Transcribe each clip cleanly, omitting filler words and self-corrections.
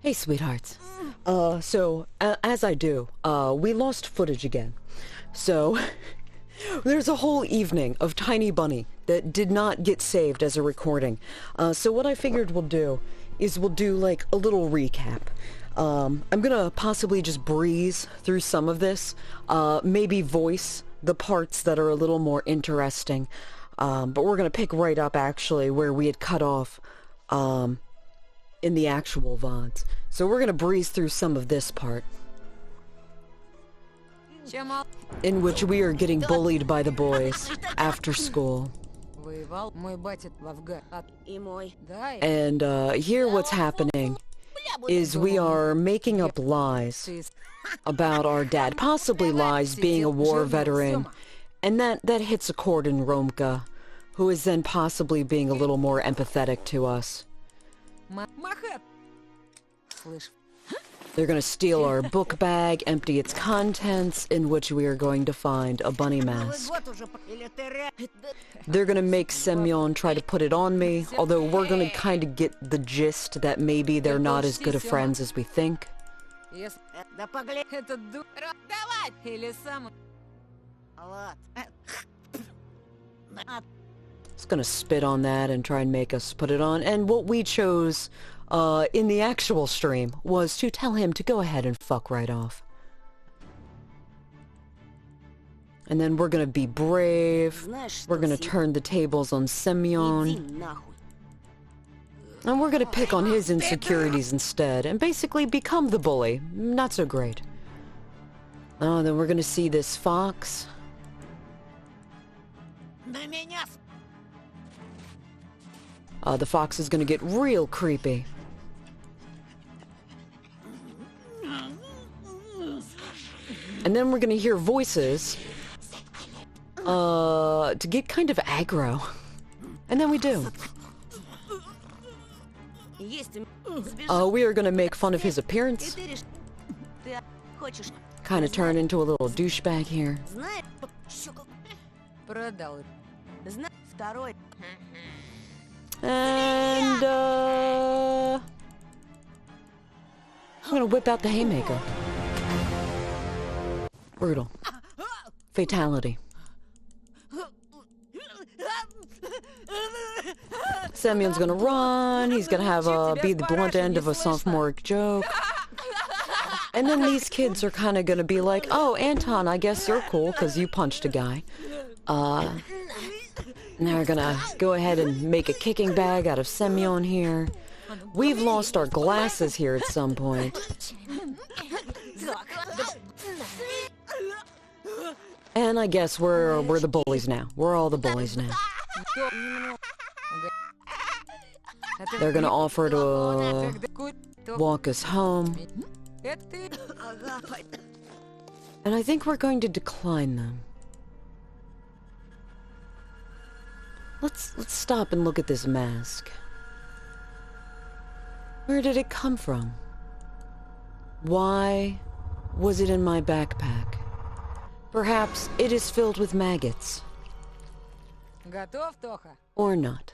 Hey, sweethearts. As I do, we lost footage again. So, there's a whole evening of Tiny Bunny that did not get saved as a recording. So what I figured we'll do is we'll do, like, a little recap. I'm gonna possibly just breeze through some of this, maybe voice the parts that are a little more interesting, but we're gonna pick right up, actually, where we had cut off, in the actual VODs. So we're gonna breeze through some of this part, in which we are getting bullied by the boys after school. And here what's happening is we are making up lies about our dad, possibly lies being a war veteran, and that hits a chord in Romka, who is then possibly being a little more empathetic to us. They're gonna steal our book bag, empty its contents, in which we are going to find a bunny mask. They're gonna make Semyon try to put it on me, although we're gonna kind of get the gist that maybe they're not as good of friends as we think. It's gonna spit on that and try and make us put it on, and what we chose in the actual stream was to tell him to go ahead and fuck right off. And then we're gonna be brave, we're gonna turn the tables on Semyon, and we're gonna pick on his insecurities instead, and basically become the bully. Not so great. Oh, then we're gonna see this fox. The fox is gonna get real creepy. And then we're gonna hear voices, to get kind of aggro. And then we do. We are gonna make fun of his appearance. Kind of turn into a little douchebag here. And, I'm gonna whip out the haymaker. Brutal. Fatality. Semyon's gonna run, he's gonna have be the blunt end of a sophomoric joke. And then these kids are kind of gonna be like, oh, Anton, I guess you're cool because you punched a guy. And they're gonna go ahead and make a kicking bag out of Semyon here. We've lost our glasses here at some point. And I guess we're the bullies now. We're all the bullies now. They're gonna offer to walk us home. And I think we're going to decline them. Let's stop and look at this mask. Where did it come from? Why was it in my backpack? Perhaps it is filled with maggots. Or not.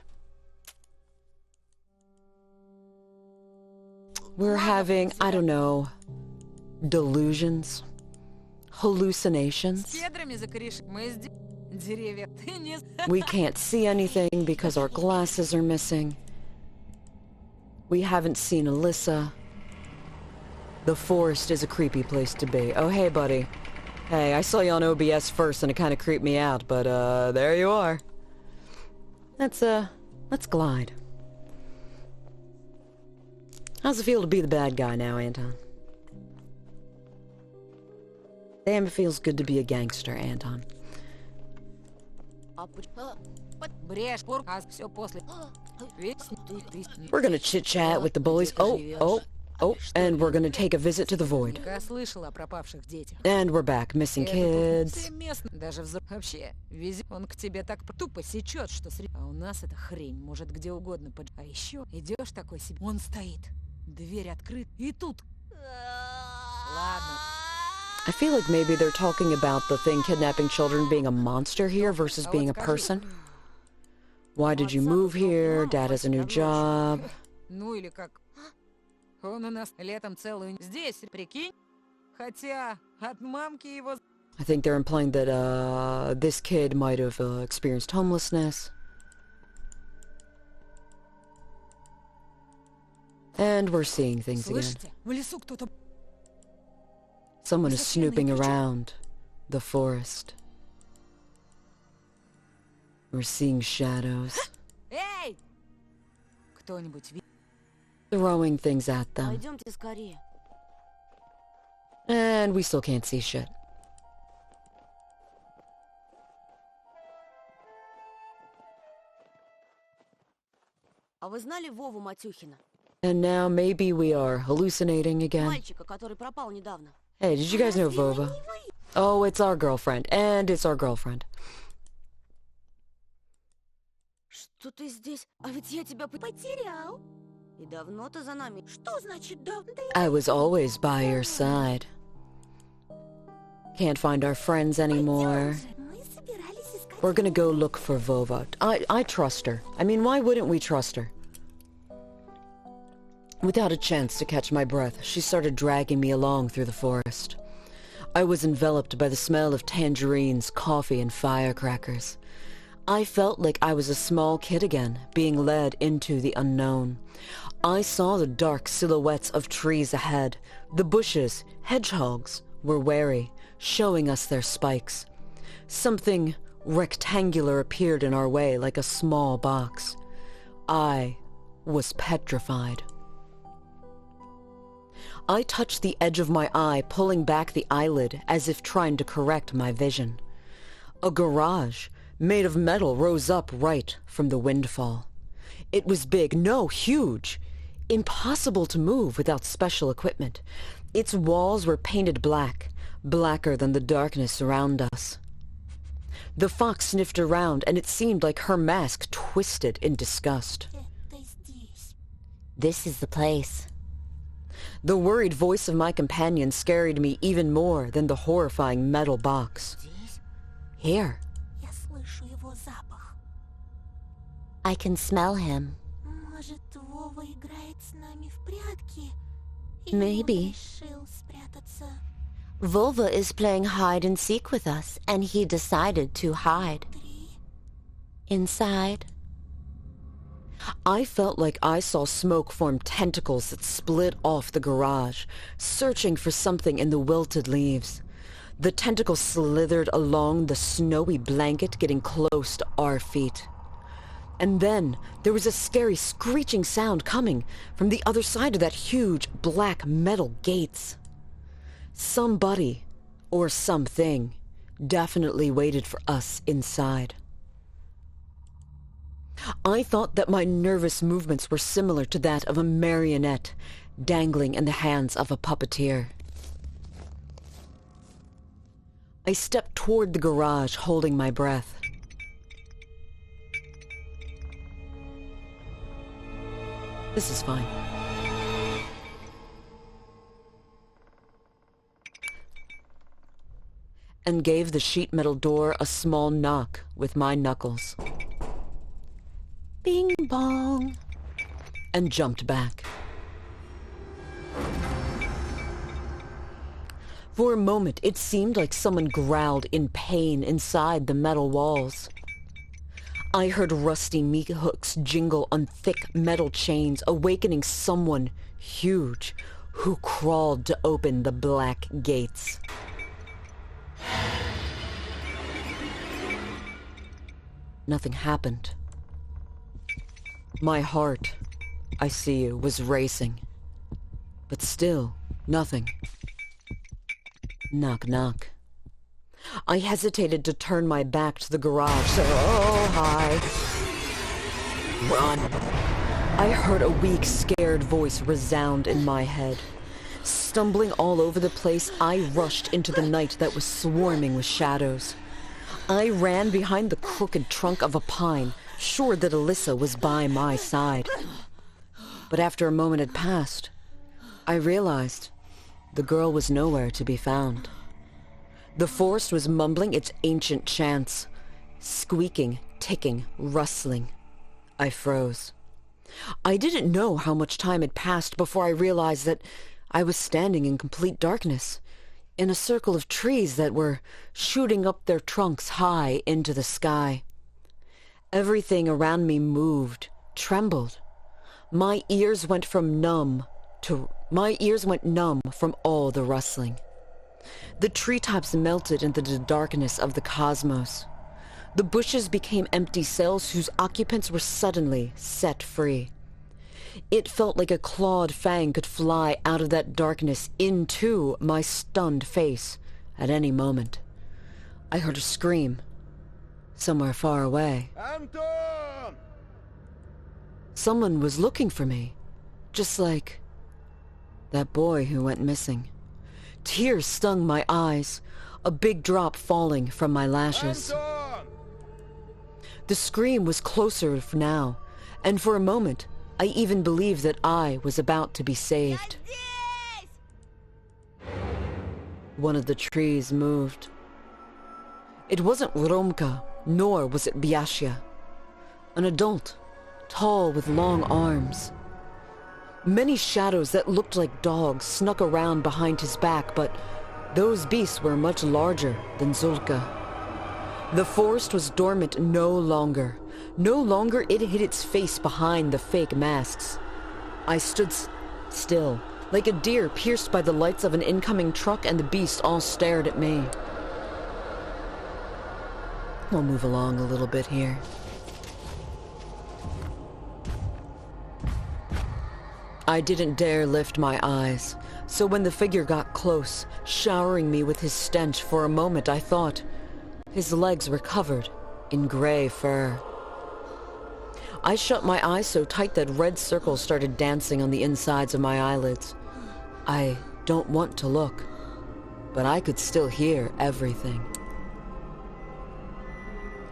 We're having, I don't know, delusions, hallucinations. We can't see anything because our glasses are missing. We haven't seen Alyssa. The forest is a creepy place to be. Oh, hey, buddy. Hey, I saw you on OBS first and it kind of creeped me out, but, there you are. Let's glide. How's it feel to be the bad guy now, Anton? Damn, it feels good to be a gangster, Anton. We're gonna chit-chat with the bullies. Oh, and we're gonna take a visit to the Void. And we're back, missing kids. I feel like maybe they're talking about the thing kidnapping children being a monster here versus being a person. Why did you move here? Dad has a new job. Он у нас летом целую... Здесь, прикинь? Хотя от мамки его... I think they're implying that, this kid might have, experienced homelessness. And we're seeing things again. Слышите? В лесу кто-то... Someone is snooping around the forest. We're seeing shadows. Эй! Кто-нибудь видит? Throwing things at them. Пойдемте скорее. And we still can't see shit. А вы знали Вову Матюхина? And now maybe we are hallucinating again. Мальчика, который пропал недавно. Hey, did you guys know Vova? Oh, it's our girlfriend. And it's our girlfriend. Что ты здесь? А ведь я тебя потерял. И давно ты за нами. Что значит давно? I was always by your side. Can't find our friends anymore. Мы собирались искать. We're gonna go look for Vova. I trust her. I mean, why wouldn't we trust her? Without a chance to catch my breath, she started dragging me along through the forest. I was enveloped by the smell of tangerines, coffee, and firecrackers. I felt like I was a small kid again, being led into the unknown. I saw the dark silhouettes of trees ahead. The bushes, hedgehogs, were wary, showing us their spikes. Something rectangular appeared in our way like a small box. I was petrified. I touched the edge of my eye, pulling back the eyelid as if trying to correct my vision. A garage made of metal rose up right from the windfall. It was big, no, huge. Impossible to move without special equipment. Its walls were painted black, blacker than the darkness around us. The fox sniffed around, and it seemed like her mask twisted in disgust. This is the place. The worried voice of my companion scared me even more than the horrifying metal box. Here. Я слышу его запах. I can smell him. Может, Вова играет с нами в прятки? И Maybe. он решил спрятаться. Vova is playing hide and seek with us, and he decided to hide. Inside. I felt like I saw smoke form tentacles that split off the garage, searching for something in the wilted leaves. The tentacles slithered along the snowy blanket, getting close to our feet. And then there was a scary screeching sound coming from the other side of that huge black metal gates. Somebody, or something, definitely waited for us inside. I thought that my nervous movements were similar to that of a marionette dangling in the hands of a puppeteer. I stepped toward the garage, holding my breath. This is fine. And gave the sheet metal door a small knock with my knuckles. Bing bong. And jumped back. For a moment, it seemed like someone growled in pain inside the metal walls. I heard rusty meat hooks jingle on thick metal chains, awakening someone huge who crawled to open the black gates. Nothing happened. My heart, I see you, was racing. But still, nothing. Knock, knock. I hesitated to turn my back to the garage, so high. Run. I heard a weak, scared voice resound in my head. Stumbling all over the place, I rushed into the night that was swarming with shadows. I ran behind the crooked trunk of a pine, sure that Alyssa was by my side. But after a moment had passed, I realized the girl was nowhere to be found. The forest was mumbling its ancient chants, squeaking, ticking, rustling. I froze. I didn't know how much time had passed before I realized that I was standing in complete darkness, in a circle of trees that were shooting up their trunks high into the sky. Everything around me moved, trembled. My ears went numb from all the rustling. The treetops melted into the darkness of the cosmos. The bushes became empty cells whose occupants were suddenly set free. It felt like a clawed fang could fly out of that darkness into my stunned face at any moment. I heard a scream somewhere far away. Антон! Someone was looking for me, just like that boy who went missing. Tears stung my eyes, a big drop falling from my lashes. Антон! The scream was closer now, and for a moment, I even believed that I was about to be saved. Здесь! One of the trees moved. It wasn't Romka, nor was it Biashya. An adult, tall with long arms. Many shadows that looked like dogs snuck around behind his back, but those beasts were much larger than Zulka. The forest was dormant no longer. No longer it hid its face behind the fake masks. I stood still, like a deer pierced by the lights of an incoming truck, and the beasts all stared at me. I'll move along a little bit here. I didn't dare lift my eyes, so when the figure got close, showering me with his stench, for a moment I thought his legs were covered in gray fur. I shut my eyes so tight that red circles started dancing on the insides of my eyelids. I don't want to look, but I could still hear everything.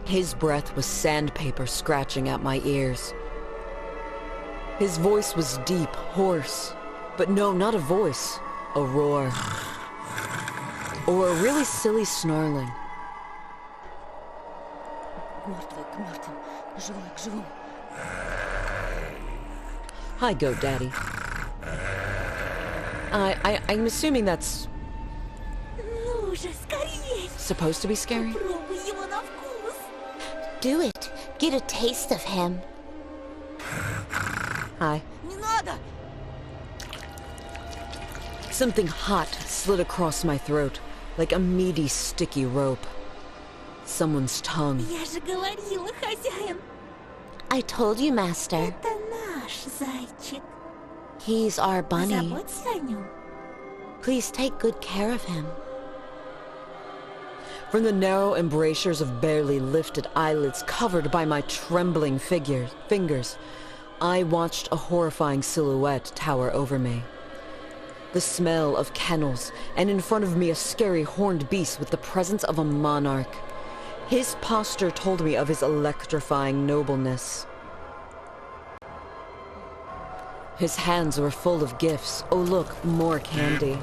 His breath was sandpaper scratching at my ears. His voice was deep, hoarse, but no, not a voice, a roar. Or a really silly snarling. Мертвый к мертвым, живой к живому. Hi, Goat Daddy. I'm assuming that's Ну же, скорее! supposed to be scary? Пробуй его на вкус! Do it. Get a taste of him. Hi. Не надо! Something hot slid across my throat, like a meaty, sticky rope. Someone's tongue. Я же говорила, хозяин! I told you, Master. Это наш зайчик. He's our bunny. Заботься о нем. Please take good care of him. From the narrow embrasures of barely lifted eyelids covered by my trembling fingers, I watched a horrifying silhouette tower over me. The smell of kennels, and in front of me a scary horned beast with the presence of a monarch. His posture told me of his electrifying nobleness. His hands were full of gifts. Oh look, more candy.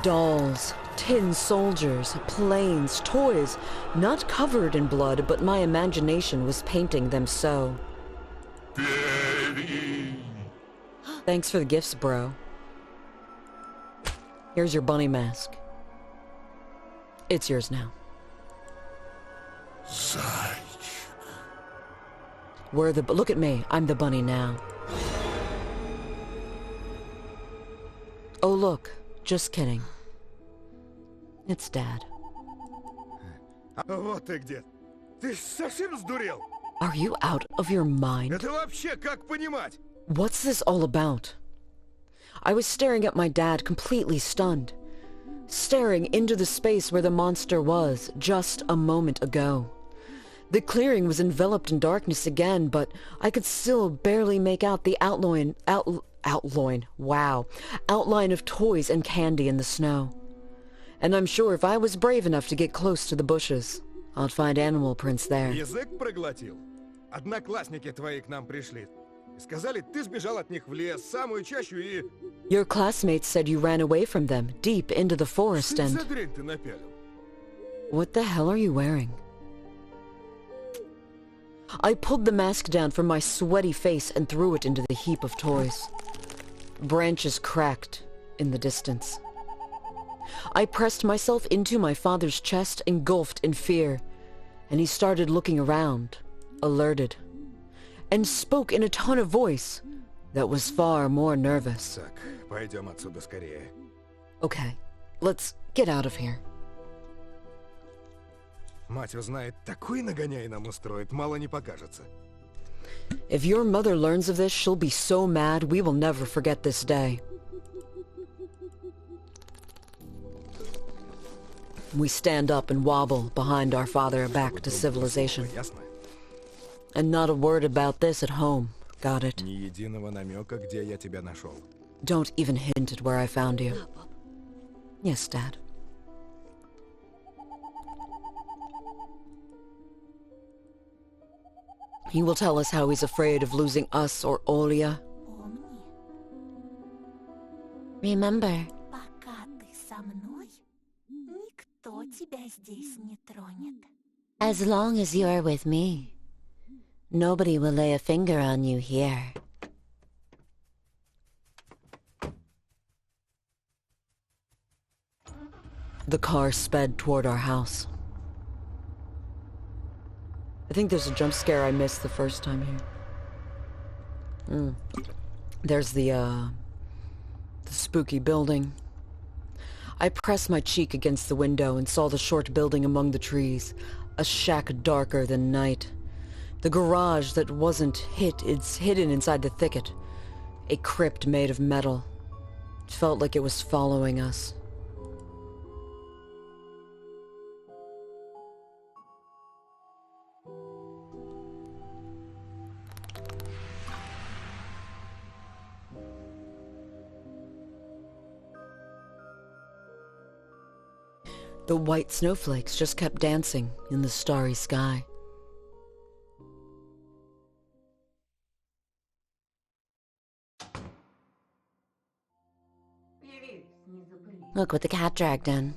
Dolls, tin soldiers, planes, toys, not covered in blood, but my imagination was painting them so. Thanks for the gifts, bro. Here's your bunny mask. It's yours now. Look at me, I'm the bunny now. Oh look, just kidding. It's Dad. Вот ты где. Ты совсем сдурел? Are you out of your mind? Это вообще как понимать? What's this all about? I was staring at my dad, completely stunned. Staring into the space where the monster was just a moment ago. The clearing was enveloped in darkness again, but I could still barely make out the outline of toys and candy in the snow. And I'm sure if I was brave enough to get close to the bushes, I'd find animal prints there. Язык проглотил. Одноклассники твои к нам пришли. Сказали, ты сбежал от них в лес, самую чащу и... Your classmates said you ran away from them, deep into the forest, Что and... за дрянь ты напялил? What the hell are you wearing? I pulled the mask down from my sweaty face and threw it into the heap of toys. Branches cracked in the distance. I pressed myself into my father's chest, engulfed in fear, and he started looking around, alerted, and spoke in a tone of voice that was far more nervous. Так, пойдем отсюда скорее. Okay, let's get out of here. Мать узнает, такой нагоняй нам устроит, мало не покажется. If your mother learns of this, she'll be so mad we will never forget this day. We stand up and wobble behind our father back to civilization. Ясно? And not a word about this at home. Got it? Ни единого намека, где я тебя нашел. Don't even hint at where I found you. Yes, Dad. He will tell us how he's afraid of losing us or Olia. Remember, Пока ты со мной, никто тебя здесь не тронет. as long as you are with me, nobody will lay a finger on you here. The car sped toward our house. I think there's a jump scare I missed the first time here. There's the spooky building. I pressed my cheek against the window and saw the short building among the trees, a shack darker than night. The garage that wasn't hit, it's hidden inside the thicket. A crypt made of metal. It felt like it was following us. The white snowflakes just kept dancing in the starry sky. Look what the cat dragged in.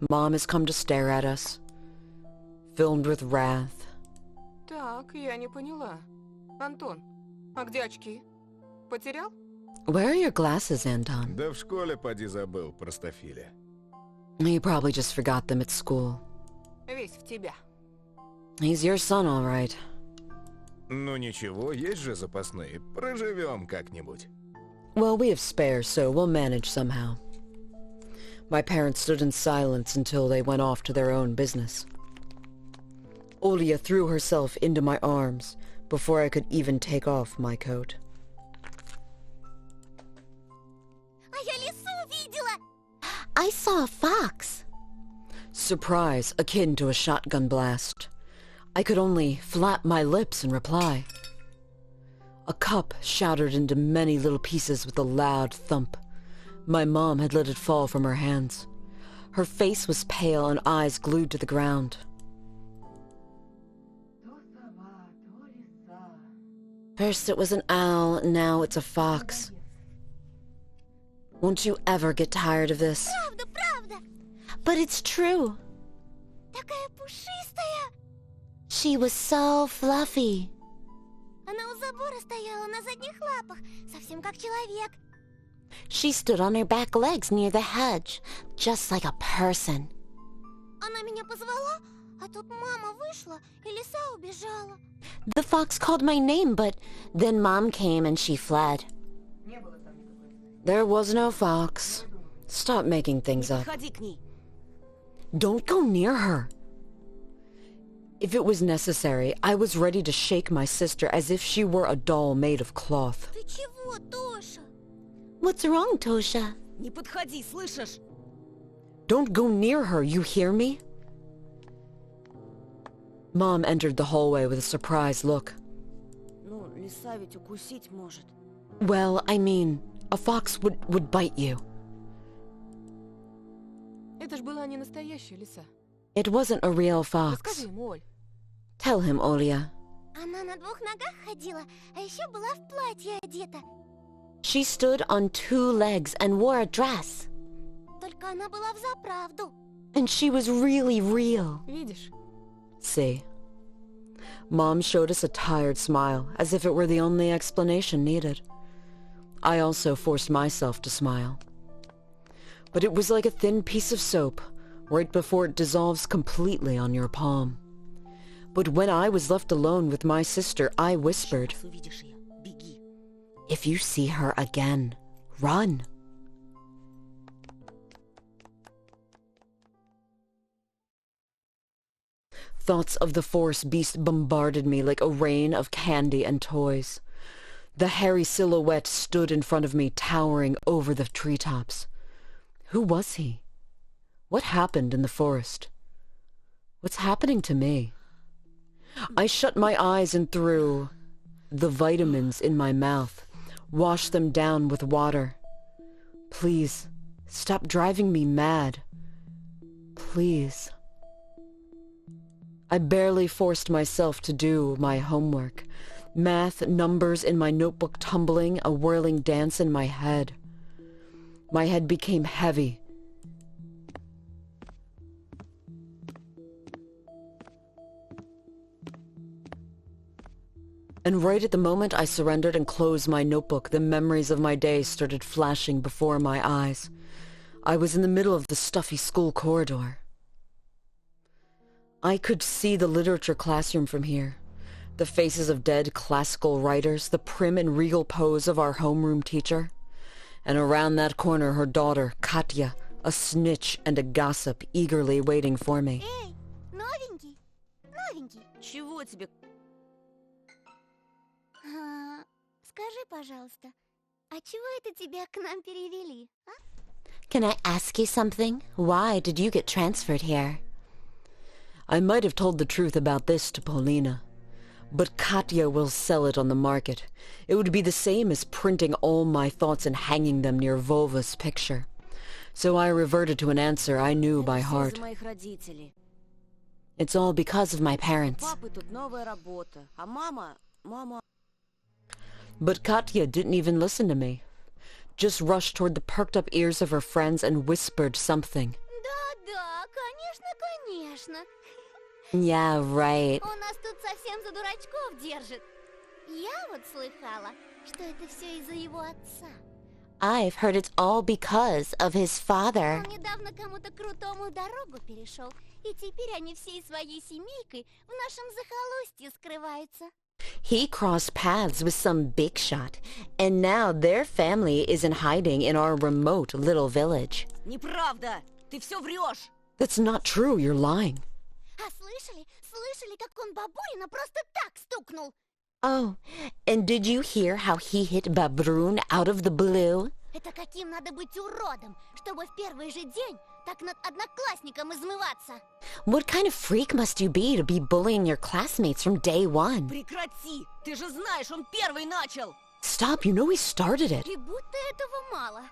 Mom has come to stare at us, filmed with wrath. Так, я не поняла. Антон, а где очки? Потерял? Where are your glasses, Anton? Да в школе поди забыл, простофиля. He probably just forgot them at school. Весь в тебя. He's your son, all right. Ну ничего, есть же запасные. Проживем как-нибудь. Well, we have spares, so we'll manage somehow. My parents stood in silence until they went off to their own business. Olia threw herself into my arms before I could even take off my coat. А я лису видела! I saw a fox. Surprise akin to a shotgun blast. I could only flap my lips in reply. A cup shattered into many little pieces with a loud thump. My mom had let it fall from her hands. Her face was pale and eyes glued to the ground. First it was an owl, and now it's a fox. Won't you ever get tired of this? Правда, правда! But it's true. Такая пушистая! She was so fluffy. Она у забора стояла на задних лапах, совсем как человек. She stood on her back legs near the hedge, just like a person. Она меня позвала, а тут мама вышла, и лиса убежала. The fox called my name, but then Mom came and she fled. There was no fox. Stop making things up. Ходи к ней. Don't go near her. If it was necessary, I was ready to shake my sister as if she were a doll made of cloth. Ты чего, Тоша? What's wrong, Tosha? Не подходи, слышишь? Don't go near her, you hear me? Mom entered the hallway with a surprised look. Ну, лиса ведь укусить может. Well, I mean, a fox would bite you. Это ж была не настоящая лиса. It wasn't a real fox. Расскажи ему, Оль. Tell him, Olia. Она на двух ногах ходила, а еще была в платье одета. She stood on 2 legs and wore a dress. Только она была взаправду. And she was really real. Видишь? See, Mom showed us a tired smile, as if it were the only explanation needed. I also forced myself to smile. But it was like a thin piece of soap, right before it dissolves completely on your palm. But when I was left alone with my sister, I whispered, Сейчас увидишь ее. Беги. "If you see her again, run." Thoughts of the forest beast bombarded me like a rain of candy and toys. The hairy silhouette stood in front of me, towering over the treetops. Who was he? What happened in the forest? What's happening to me? I shut my eyes and threw the vitamins in my mouth, washed them down with water. Please, stop driving me mad. Please. I barely forced myself to do my homework. Math, numbers in my notebook tumbling, a whirling dance in my head. My head became heavy. And right at the moment I surrendered and closed my notebook, the memories of my day started flashing before my eyes. I was in the middle of the stuffy school corridor. I could see the literature classroom from here. The faces of dead classical writers, the prim and regal pose of our homeroom teacher. And around that corner her daughter, Katya, a snitch and a gossip, eagerly waiting for me. Эй, новенький, новенький. Чего тебе? Скажи, пожалуйста, а чего это тебя к нам перевели, а? Can I ask you something? Why did you get transferred here? I might have told the truth about this to Paulina, but Katya will sell it on the market. It would be the same as printing all my thoughts and hanging them near Volva's picture. So I reverted to an answer I knew by heart. Из-за моих родителей. It's all because of my parents. Папы тут новая работа, а мама... But Katya didn't even listen to me. Just rushed toward the perked up ears of her friends and whispered something. Да-да, конечно, конечно. Yeah, right. Он нас тут совсем за дурачков держит. Я вот слыхала, что это все из-за его отца. I've heard it's all because of his father. Он недавно кому-то крутому дорогу перешел, и теперь они всей своей семейкой в нашем захолустье скрываются. He crossed paths with some big shot, and now their family is in hiding in our remote little village. Неправда! Ты все врешь! That's not true, you're lying. А слышали, как он Бабурина просто так стукнул? Oh, and did you hear how he hit Babrun out of the blue? Это каким надо быть уродом, чтобы в первый же день так над одноклассником измываться? What kind of freak must you be to be bullying your classmates from day one? Прекрати! Ты же знаешь, он первый начал! Stop, you know he started it. И будто этого мало.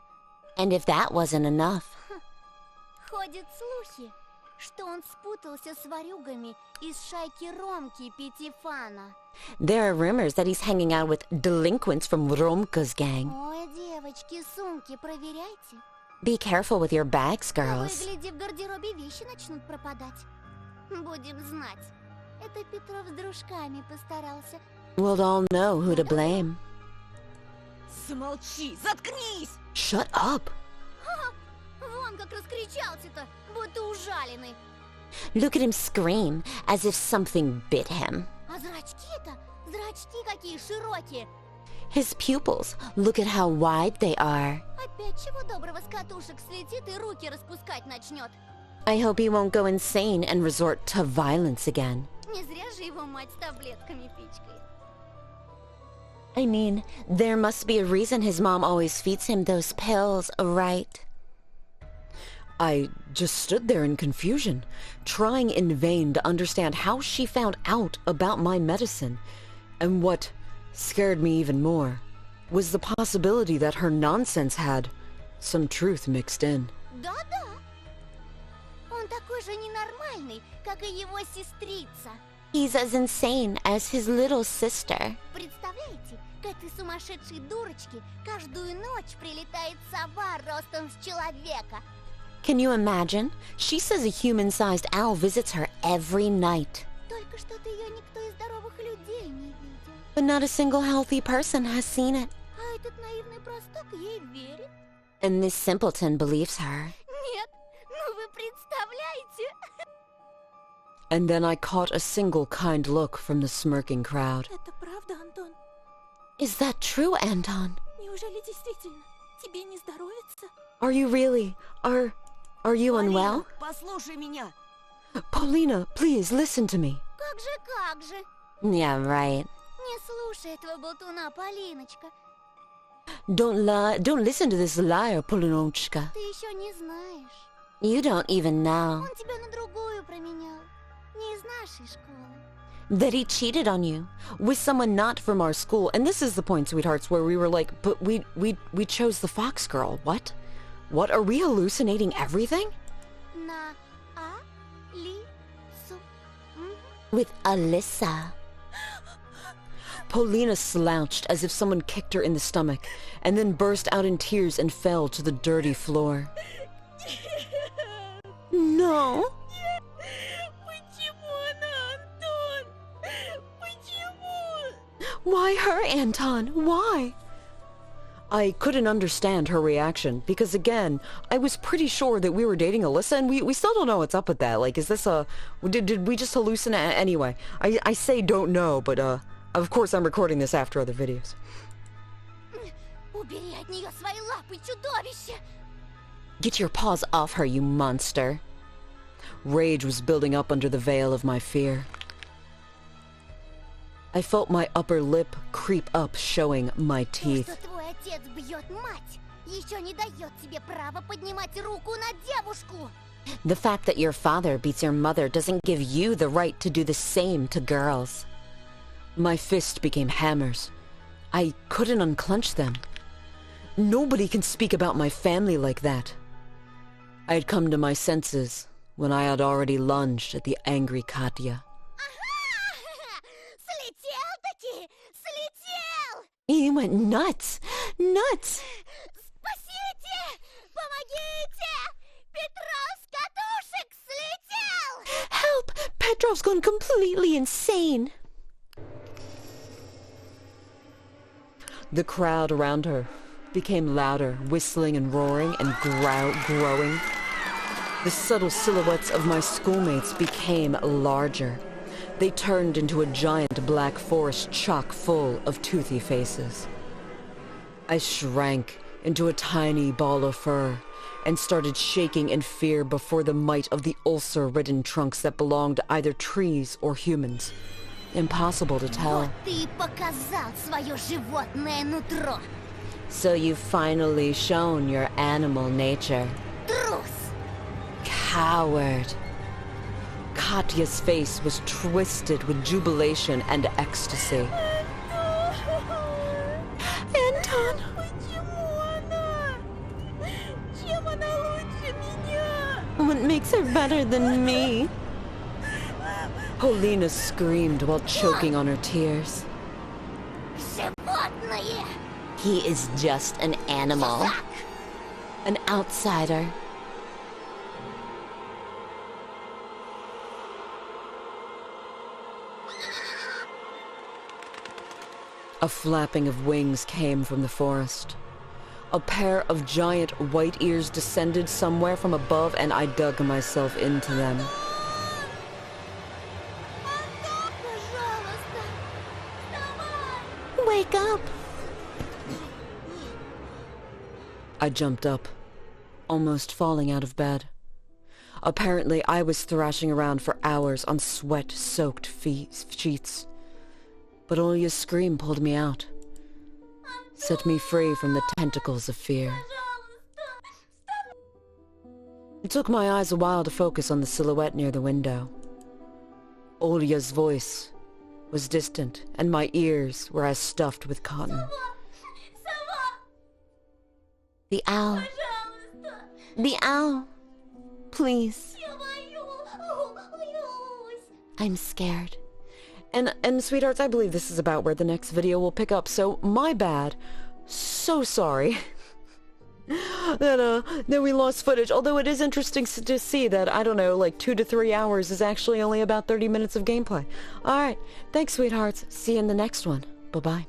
And if that wasn't enough, Ходят слухи, что он спутался с ворюгами из шайки Ромки Пятифана. there are rumors that he's hanging out with delinquents from Romka's gang. Ой, девочки, сумки проверяйте. Be careful with your bags, Того и girls. гляди, в гардеробе вещи начнут пропадать. Будем знать. Это Петров с дружками постарался. We'll all know who to blame. Замолчи! Заткнись! Shut up. Вон как раскричался-то, будто ужаленный. Look at him scream as if something bit him. А зрачки-то, зрачки какие широкие. His pupils, look at how wide they are. Опять чего доброго с катушек слетит и руки распускать начнет. I hope he won't go insane and resort to violence again. Не зря же его мать с таблетками пичкает. I mean, there must be a reason his mom always feeds him those pills, right? I just stood there in confusion, trying in vain to understand how she found out about my medicine. And what scared me even more was the possibility that her nonsense had some truth mixed in. Да-да. Он такой же ненормальный, как и его сестрица. He's as insane as his little sister. Представляете, к этой сумасшедшей дурочке каждую ночь прилетает сова ростом с человека. Can you imagine? She says a human-sized owl visits her every night. Только Только что-то ее никто из здоровых людей не видел. But not a single healthy person has seen it. А этот наивный простак ей верит. And this simpleton believes her. Нет, ну вы представляете? And then I caught a single kind look from the smirking crowd. Это правда, Антон? Is that true, Anton? Неужели действительно тебе не здоровится? Are you really? Are you unwell? Послушай меня. Paulina, please listen to me. Как же? Yeah, right. Не слушай этого болтуна, Полиночка. Don't listen to this liar, Polinochka. Ты еще не знаешь. You don't even know Он тебя на другую променял. Не из нашей школы. that he cheated on you with someone not from our school. And this is the point, sweethearts, where we were like, but we chose the Fox girl. What? What? Are we hallucinating everything? На Алису. with Alyssa. Paulina slouched as if someone kicked her in the stomach, and then burst out in tears and fell to the dirty floor. No. Why her, Anton? Why? I couldn't understand her reaction, because again, I was pretty sure that we were dating Alyssa, and we still don't know what's up with that. Like, is this a... Did we just hallucinate? Anyway, I say don't know, but, of course I'm recording this after other videos. Убери от нее свои лапы, чудовище! Get your paws off her, you monster. Rage was building up under the veil of my fear. I felt my upper lip creep up, showing my То, teeth. что твой отец бьет мать, еще не дает тебе права поднимать руку на девушку. The fact that your father beats your mother doesn't give you the right to do the same to girls. My fist became hammers. I couldn't unclench them. Nobody can speak about my family like that. I had come to my senses when I had already lunged at the angry Katya. Слетел-таки! Слетел! He went nuts. Nuts. Спасите! Помогите! Петров с катушек слетел! Help! Petrov's gone completely insane. The crowd around her became louder, whistling and roaring and growing. The subtle silhouettes of my schoolmates became larger. They turned into a giant black forest chock full of toothy faces. I shrank into a tiny ball of fur and started shaking in fear before the might of the ulcer-ridden trunks that belonged to either trees or humans. Impossible to tell. Вот ты и показал свое животное нутро. So you've finally shown your animal nature. Трус! Coward. Katya's face was twisted with jubilation and ecstasy. Anton! Почему она? Чем она лучше меня? What makes her better than me? Paulina screamed while choking on her tears. Животное! He is just an animal. An outsider. A flapping of wings came from the forest. A pair of giant white ears descended somewhere from above, and I dug myself into them. Пожалуйста! Вставай! Wake up! I jumped up, almost falling out of bed. Apparently, I was thrashing around for hours on sweat-soaked sheets. But only a scream pulled me out, set me free from the tentacles of fear. It took my eyes a while to focus on the silhouette near the window. Olya's voice was distant, and my ears were as stuffed with cotton. The owl. The owl. Please. I'm scared. And sweethearts, I believe this is about where the next video will pick up, so my bad. So sorry. that we lost footage. Although it is interesting to see that, I don't know, like 2 to 3 hours is actually only about 30 minutes of gameplay. Alright, thanks, sweethearts. See you in the next one. Bye-bye.